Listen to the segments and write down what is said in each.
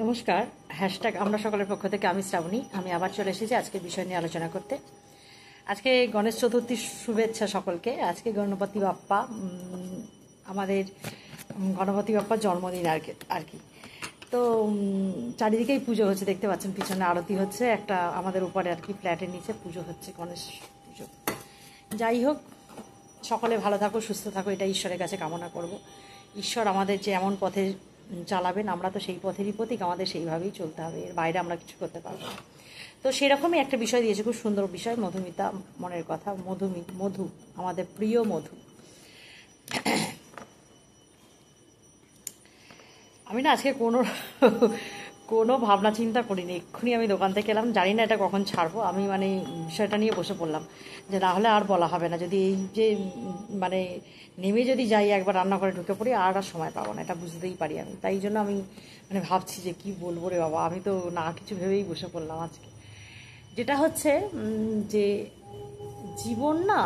নমস্কার। হ্যাশট্যাগ আমরা সকলের পক্ষ থেকে আমি শ্রাবণী। আমি আবার চলে এসেছি আজকের বিষয় নিয়ে আলোচনা করতে। আজকে গণেশ চতুর্থীর শুভেচ্ছা সকলকে। আজকে গণপতি বাপ্পা, আমাদের গণপতি বাপ্পার জন্মদিন আর কি। তো চারিদিকেই পুজো হচ্ছে, দেখতে পাচ্ছেন পিছনে আরতি হচ্ছে, একটা আমাদের উপরে আর কি ফ্ল্যাটের নিচে পুজো হচ্ছে, গণেশ পুজো। যাই হোক, সকলে ভালো থাকো, সুস্থ থাকো, এটা ঈশ্বরের কাছে কামনা করব। ঈশ্বর আমাদের যে এমন পথে চালাবেন, আমরা তো সেই পথেরই প্রতীক, আমাদের সেইভাবেই চলতে হবে, এর বাইরে আমরা কিছু করতে পারবো না। তো সেরকমই একটা বিষয় দিয়েছে, খুব সুন্দর বিষয়, মধুমিতা মনের কথা। মধু, আমাদের প্রিয় মধু। আমি না আজকে কোনো ভাবনা চিন্তা করিনি, এক্ষুনি আমি দোকান থেকে এলাম, জানি না এটা কখন ছাড়বো। আমি মানে বিষয়টা নিয়ে বসে পড়লাম যে না হলে আর বলা হবে না, যদি এই যে মানে নেমে যদি যাই একবার রান্নাঘরে ঢুকে পড়ি আর সময় পাবো না, এটা বুঝতেই পারি আমি। তাই জন্য আমি মানে ভাবছি যে কি বলবো রে বাবা, আমি তো না কিছু ভেবেই বসে পড়লাম আজকে। যেটা হচ্ছে যে জীবন না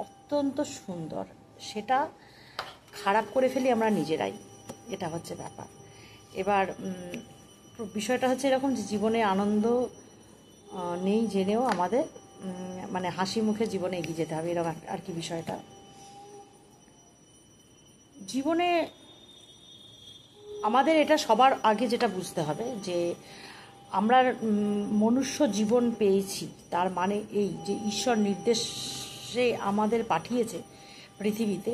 অত্যন্ত সুন্দর, সেটা খারাপ করে ফেলি আমরা নিজেরাই, এটা হচ্ছে ব্যাপার। এবার বিষয়টা হচ্ছে এরকম যে জীবনে আনন্দ নেই জেনেও আমাদের মানে হাসি মুখে জীবনে এগিয়ে যেতে হবে, এরকম আর কি বিষয়টা। জীবনে আমাদের এটা সবার আগে যেটা বুঝতে হবে যে আমরা মনুষ্য জীবন পেয়েছি, তার মানে এই যে ঈশ্বর নির্দেশে আমাদের পাঠিয়েছে পৃথিবীতে,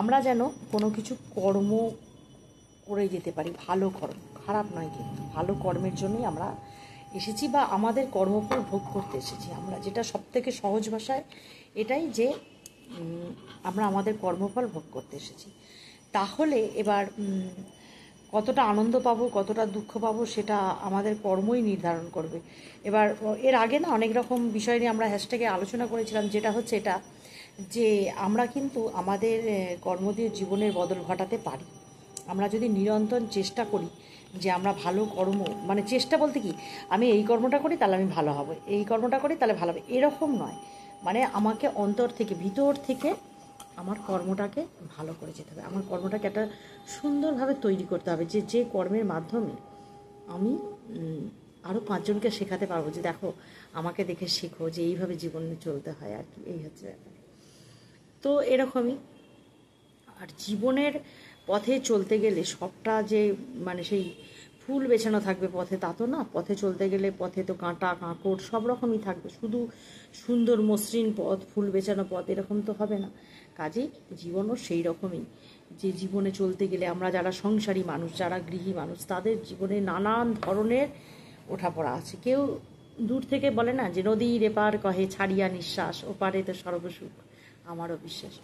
আমরা যেন কোনো কিছু কর্ম করে যেতে পারি, ভালো কর্ম, খারাপ নয় কিন্তু ভালো কর্মের জন্যই আমরা এসেছি, বা আমাদের কর্মফল ভোগ করতে এসেছি আমরা। যেটা সবথেকে সহজ ভাষায় এটাই যে আমরা আমাদের কর্মফল ভোগ করতে এসেছি। তাহলে এবার কতটা আনন্দ পাবো, কতটা দুঃখ পাবো, সেটা আমাদের কর্মই নির্ধারণ করবে। এবার এর আগে না অনেক রকম বিষয় নিয়ে আমরা হ্যাশট্যাগে আলোচনা করেছিলাম, যেটা হচ্ছে এটা যে আমরা কিন্তু আমাদের কর্ম দিয়ে জীবনের বদল ঘটাতে পারি। আমরা যদি নিরন্তর চেষ্টা করি যে আমরা ভালো কর্ম, মানে চেষ্টা বলতে কি, আমি এই কর্মটা করি তাহলে আমি ভালো হব, এই কর্মটা করি তাহলে ভালো হবে, এরকম নয়। মানে আমাকে অন্তর থেকে, ভিতর থেকে আমার কর্মটাকে ভালো করে যেতে হবে, আমার কর্মটাকে একটা সুন্দরভাবে তৈরি করতে হবে, যে যে কর্মের মাধ্যমে আমি আরও পাঁচজনকে শেখাতে পারবো যে দেখো আমাকে দেখে শেখো, যে এইভাবে জীবনে চলতে হয় আর কি, এই হচ্ছে ব্যাপার। তো এরকমই। আর জীবনের পথে চলতে গেলে সবটা যে মানে সেই ফুল বেছানো থাকবে পথে, তা তো না। পথে চলতে গেলে পথে তো কাঁটা কাঁকড় সব রকমই থাকবে, শুধু সুন্দর মসৃণ পথ, ফুল বেছানো পথ এরকম তো হবে না। কাজেই জীবনও সেই রকমই, যে জীবনে চলতে গেলে আমরা যারা সংসারী মানুষ, যারা গৃহী মানুষ, তাদের জীবনে নানান ধরনের ওঠাপড়া আছে। কেউ দূর থেকে বলে না যে নদীর এপার কহে ছাড়িয়া নিঃশ্বাস, ওপারে তো সর্বসুখ, আমারও বিশ্বাস।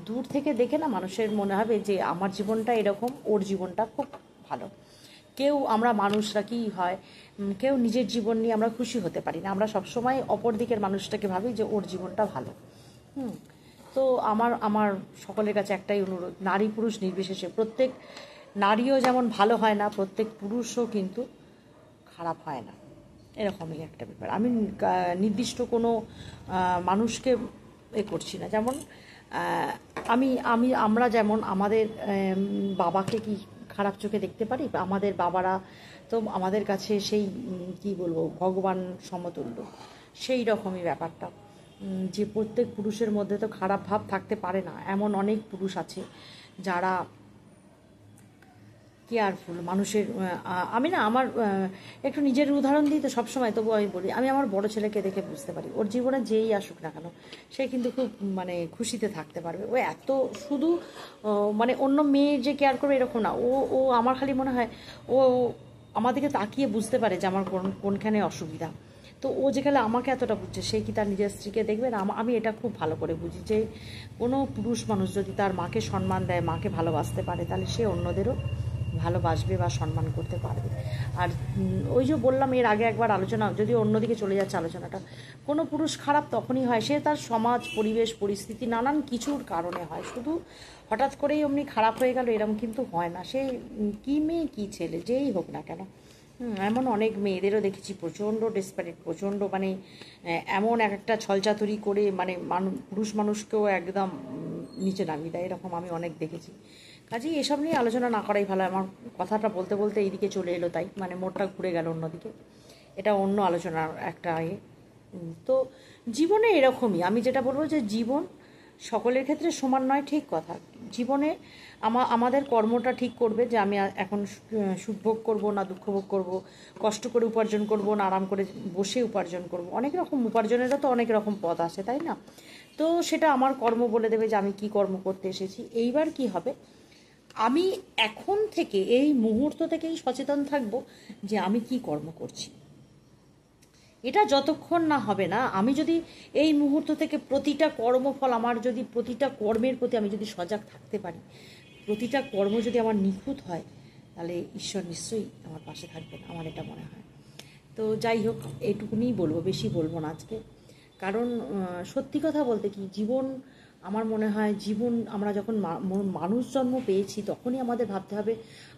দূর থেকে দেখে না মানুষের মনে হবে যে আমার জীবনটা এরকম, ওর জীবনটা খুব ভালো। কেউ আমরা মানুষরা কী হয়, কেউ নিজের জীবন নিয়ে আমরা খুশি হতে পারি না, আমরা সবসময় অপর দিকের মানুষটাকে ভাবি যে ওর জীবনটা ভালো। তো আমার আমার সকলের কাছে একটাই অনুরোধ, নারী পুরুষ নির্বিশেষে, প্রত্যেক নারীও যেমন ভালো হয় না, প্রত্যেক পুরুষও কিন্তু খারাপ হয় না, এরকমই একটা ব্যাপার। আমি নির্দিষ্ট কোনো মানুষকে করছি না। যেমন আমি আমি আমরা যেমন আমাদের বাবাকে কি খারাপ চোখে দেখতে পারি? আমাদের বাবারা তো আমাদের কাছে সেই কি বলবো, ভগবান সমতুল্য। সেই রকমই ব্যাপারটা, যে প্রত্যেক পুরুষের মধ্যে তো খারাপ ভাব থাকতে পারে না। এমন অনেক পুরুষ আছে যারা কেয়ারফুল মানুষের। আমি না আমার একটু নিজের উদাহরণ দিই তো সবসময়, তবু আমি বলি, আমি আমার বড় ছেলেকে দেখে বুঝতে পারি ওর জীবনে যেই আসুক না কেন সে কিন্তু খুব মানে খুশিতে থাকতে পারবে। ও এত শুধু মানে অন্য মেয়ে যে কেয়ার করবে এরকম না, ও ও আমার খালি মনে হয় ও আমাদেরকে তাকিয়ে বুঝতে পারে যে আমার কোনখানে অসুবিধা। তো ও যেখানে আমাকে এতটা বুঝছে, সে কি তার নিজের স্ত্রীকে দেখবে না? আমি এটা খুব ভালো করে বুঝি যে কোনো পুরুষ মানুষ যদি তার মাকে সম্মান দেয়, মাকে ভালোবাসতে পারে, তাহলে সে অন্যদেরও ভালোবাসবে বা সম্মান করতে পারবে। আর ওই যে বললাম এর আগে একবার আলোচনা, যদি অন্যদিকে চলে যাচ্ছে আলোচনাটা, কোনো পুরুষ খারাপ তখনই হয় সে তার সমাজ, পরিবেশ, পরিস্থিতি নানান কিছুর কারণে হয়। শুধু হঠাৎ করেই অমনি খারাপ হয়ে গেল এরকম কিন্তু হয় না। সে কী মেয়ে কী ছেলে যেই হোক না কেন, এমন অনেক মেয়েদেরও দেখেছি প্রচণ্ড ডেসপারেট, প্রচণ্ড মানে এমন একটা ছলচাতুরি করে মানে পুরুষ মানুষকেও একদম নিচে নামিয়ে দেয়, এরকম আমি অনেক দেখেছি। কাজেই এসব নিয়ে আলোচনা না করাই ভালো। আমার কথাটা বলতে বলতে এইদিকে চলে এলো, তাই মানে মোড়টা ঘুরে গেল অন্যদিকে। এটা অন্য আলোচনার একটা তো জীবনে এরকমই আমি যেটা বলবো যে জীবন সকলের ক্ষেত্রে সমান নয়, ঠিক কথা। জীবনে আমাদের কর্মটা ঠিক করবে যে আমি এখন সুখ ভোগ করবো না দুঃখ ভোগ করবো, কষ্ট করে উপার্জন করবো না আরাম করে বসে উপার্জন করবো। অনেক রকম উপার্জনেরও তো অনেক রকম পথ আছে, তাই না? তো সেটা আমার কর্ম বলে দেবে যে আমি কি কর্ম করতে এসেছি। এইবার কি হবে, আমি এখন থেকে এই মুহূর্ত থেকেই সচেতন থাকবো যে আমি কি কর্ম করছি। এটা যতক্ষণ না হবে না, আমি যদি এই মুহূর্ত থেকে প্রতিটা কর্মফল আমার যদি প্রতিটা কর্মের প্রতি আমি যদি সজাগ থাকতে পারি, প্রতিটা কর্ম যদি আমার নিখুঁত হয়, তাহলে ঈশ্বর নিশ্চয়ই আমার পাশে থাকবেন, আমার এটা মনে হয়। তো যাই হোক, এইটুকুনিই বলবো, বেশি বলবো না আজকে। কারণ সত্যি কথা বলতে কি, জীবন আমার মনে হয় জীবন আমরা যখন মানুষ জন্ম পেয়েছি তখনই আমাদের ভাবতে হবে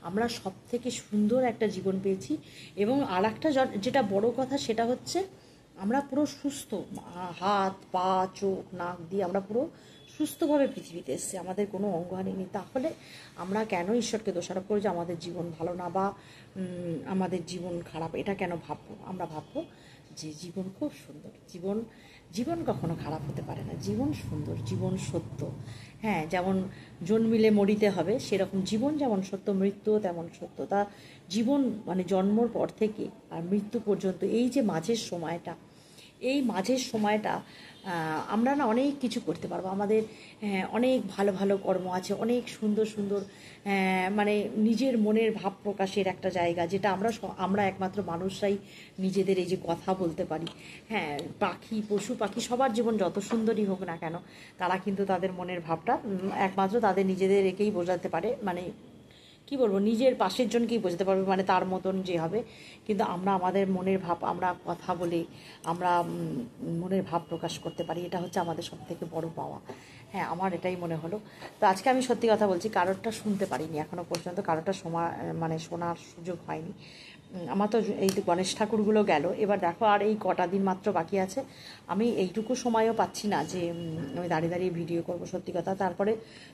আমরা সব থেকে সুন্দর একটা জীবন পেয়েছি। এবং আর একটা যেটা বড় কথা সেটা হচ্ছে আমরা পুরো সুস্থ, হাত পা চোখ নাক দিয়ে আমরা পুরো সুস্থভাবে পৃথিবীতে এসেছি, আমাদের কোনো অঙ্গহানি নেই। তাহলে আমরা কেন ঈশ্বরকে দোষারোপ করি যে আমাদের জীবন ভালো না বা আমাদের জীবন খারাপ? এটা কেন ভাববো? আমরা ভাববো যে জীবন খুব সুন্দর, জীবন জীবন কখনো খারাপ হতে পারে না, জীবন সুন্দর, জীবন সত্য। হ্যাঁ, যেমন জন্মিলে মরিতে হবে, সেরকম জীবন যেমন সত্য, মৃত্যুও তেমন সত্য। তা জীবন মানে জন্মর পর থেকে আর মৃত্যু পর্যন্ত এই যে মাঝের সময়টা, এই মাঝের সময়টা আমরা না অনেক কিছু করতে পারবো। আমাদের অনেক ভালো ভালো কর্ম আছে, অনেক সুন্দর সুন্দর মানে নিজের মনের ভাব প্রকাশের একটা জায়গা, যেটা আমরা একমাত্র মানুষরাই নিজেদের এই যে কথা বলতে পারি। হ্যাঁ, পাখি পশু পাখি সবার জীবন যত সুন্দরই হোক না কেন, তারা কিন্তু তাদের মনের ভাবটা একমাত্র তাদের নিজেদের একেই বোঝাতে পারে। মানে কি বলবো, নিজের পাশের জনকেই বোঝাতে পারবে, মানে তার মতন যে হবে। কিন্তু আমরা আমাদের মনের ভাব আমরা কথা বলে আমরা মনের ভাব প্রকাশ করতে পারি, এটা হচ্ছে আমাদের সব থেকে বড় পাওয়া। হ্যাঁ, আমার এটাই মনে হলো। তো আজকে আমি সত্যি কথা বলছি, কারোরটা শুনতে পারিনি এখনও পর্যন্ত, কারোরটা মানে শোনার সুযোগ হয়নি। আমার তো এই গণেশ ঠাকুরগুলো গেল, এবার দেখো আর এই কটা দিন মাত্র বাকি আছে। আমি এইটুকু সময়ও পাচ্ছি না যে আমি দাঁড়িয়ে দাঁড়িয়ে ভিডিও করব, সত্যি কথা। তারপরে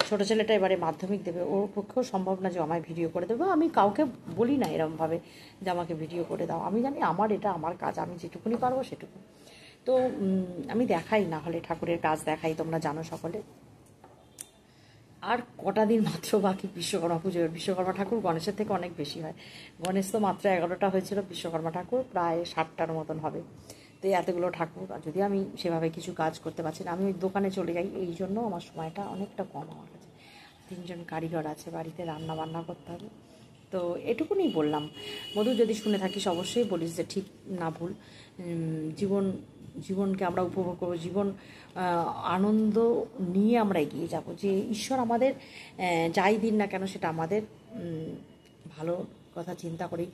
ছোটো ছেলেটা এবারে মাধ্যমিক দেবে, ওর পক্ষেও সম্ভব না যে আমায় ভিডিও করে দেবো। আমি কাউকে বলি না এরমভাবে যে আমাকে ভিডিও করে দাও, আমি জানি আমার এটা আমার কাজ, আমি যেটুকুনি পারবো সেটুকু। তো আমি দেখাই, না হলে ঠাকুরের কাজ দেখাই, তোমরা জানো সকলে। আর কটা দিন মাত্র বাকি বিশ্বকর্মা পুজোর। বিশ্বকর্মা ঠাকুর গণেশের থেকে অনেক বেশি হয়। গণেশ তো মাত্র 11টা হয়েছিল, বিশ্বকর্মা ঠাকুর প্রায় 60টার মতন হবে। তো এতগুলো ঠাকুর, আর যদি আমি সেভাবে কিছু কাজ করতে পারছি না, আমি ওই দোকানে চলে যাই, এই জন্য আমার সময়টা অনেকটা কম আমার কাছে। 3জন কারিগর আছে বাড়িতে, রান্না বান্না করতে হবে। তো এটুকুনি বললাম। মধু, যদি শুনে থাকিস অবশ্যই বলিস যে ঠিক না ভুল। জীবনকে আমরা উপভোগ করবো, জীবন আনন্দ নিয়ে আমরা এগিয়ে যাব। যে ঈশ্বর আমাদের যাই দিন না কেন সেটা আমাদের ভালো কথা চিন্তা করি।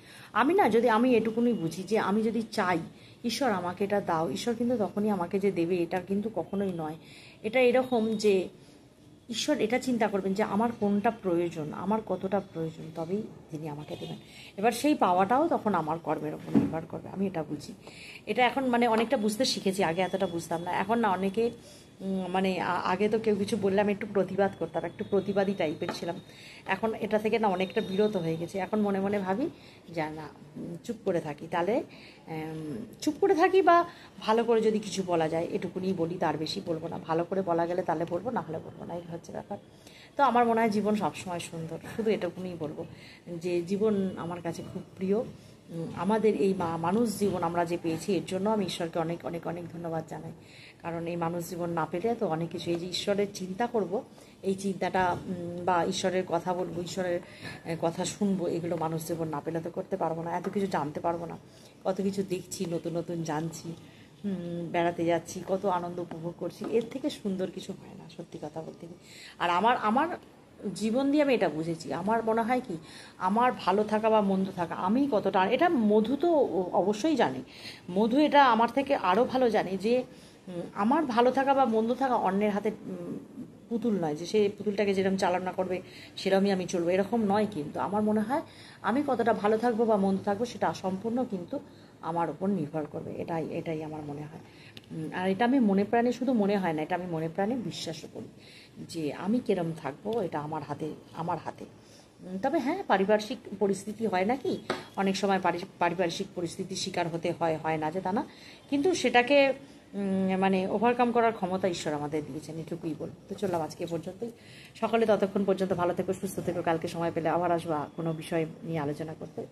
আমি এটুকুনি বুঝি যে আমি যদি চাই ঈশ্বর আমাকে এটা দাও, ঈশ্বর কিন্তু তখনই আমাকে যে দেবে এটা কিন্তু কখনোই নয়। এটা এরকম যে ঈশ্বর এটা চিন্তা করবেন যে আমার কোনটা প্রয়োজন, আমার কতটা প্রয়োজন, তবেই তিনি আমাকে দেবেন। এবার সেই পাওয়াটাও তখন আমার কর্মের ওপর নির্ভর করবে, আমি এটা বুঝি। এটা এখন মানে অনেকটা বুঝতে শিখেছি, আগে এতটা বুঝতাম না। এখন না অনেকে মানে আগে তো কেউ কিছু বললে আমি একটু প্রতিবাদ করতাম, একটু প্রতিবাদী টাইপের ছিলাম। এখন এটা থেকে না অনেকটা বিরত হয়ে গেছে। এখন মনে মনে ভাবি যে না, চুপ করে থাকি, তাহলে চুপ করে থাকি, বা ভালো করে যদি কিছু বলা যায় এটুকুনি বলি, তার বেশি বলবো না। ভালো করে বলা গেলে তাহলে বলবো, না হলে বলবো না, এটা হচ্ছে ব্যাপার। তো আমার মনে হয় জীবন সবসময় সুন্দর, শুধু এটুকুনিই বলবো যে জীবন আমার কাছে খুব প্রিয়। আমাদের এই মানুষ জীবন আমরা যে পেয়েছি, এর জন্য আমি ঈশ্বরকে অনেক অনেক অনেক ধন্যবাদ জানাই। কারণ এই মানুষ জীবন না পেলে তো অনেক কিছু, এই যে ঈশ্বরের চিন্তা করব, এই চিন্তাটা বা ঈশ্বরের কথা বলবো, ঈশ্বরের কথা শুনবো, এগুলো মানুষ জীবন না পেলে তো করতে পারবো না, এত কিছু জানতে পারবো না। কত কিছু দেখছি, নতুন নতুন জানছি, বেড়াতে যাচ্ছি, কত আনন্দ উপভোগ করছি, এর থেকে সুন্দর কিছু হয় না, সত্যি কথা বলতে কি। আর আমার জীবন দিয়ে আমি এটা বুঝেছি, আমার মনে হয় কি, আমার ভালো থাকা বা মন্দ থাকা আমি কতটা, এটা মধু তো অবশ্যই জানে, মধু এটা আমার থেকে আরও ভালো জানে যে আমার ভালো থাকা বা মন্দ থাকা অন্যের হাতে পুতুল নয়, যে সে পুতুলটাকে যেরকম চালনা করবে সেরকমই আমি চলবো, এরকম নয়। কিন্তু আমার মনে হয় আমি কতটা ভালো থাকবো বা মন্দ থাকবো সেটা সম্পূর্ণ কিন্তু আমার ওপর নির্ভর করবে, এটাই আমার মনে হয়। আর এটা আমি মনে প্রাণে, শুধু মনে হয় না, এটা আমি মনে প্রাণে বিশ্বাসও করি যে আমি কিরম থাকবো এটা আমার হাতে। তবে হ্যাঁ, পারিপার্শ্বিক পরিস্থিতি হয় নাকি অনেক সময় পারিপার্শ্বিক পরিস্থিতির শিকার হতে হয় না যে তা না, কিন্তু সেটাকে মানে ওভারকাম করার ক্ষমতা ঈশ্বর আমাদের দিয়েছেন, এটুকুই বল। তো চললাম আজকে এ পর্যন্তই। সকলে ততক্ষণ পর্যন্ত ভালো থেকো, সুস্থ থেকো। কালকে সময় পেলে আবার আসবা কোনো বিষয় নিয়ে আলোচনা করতে।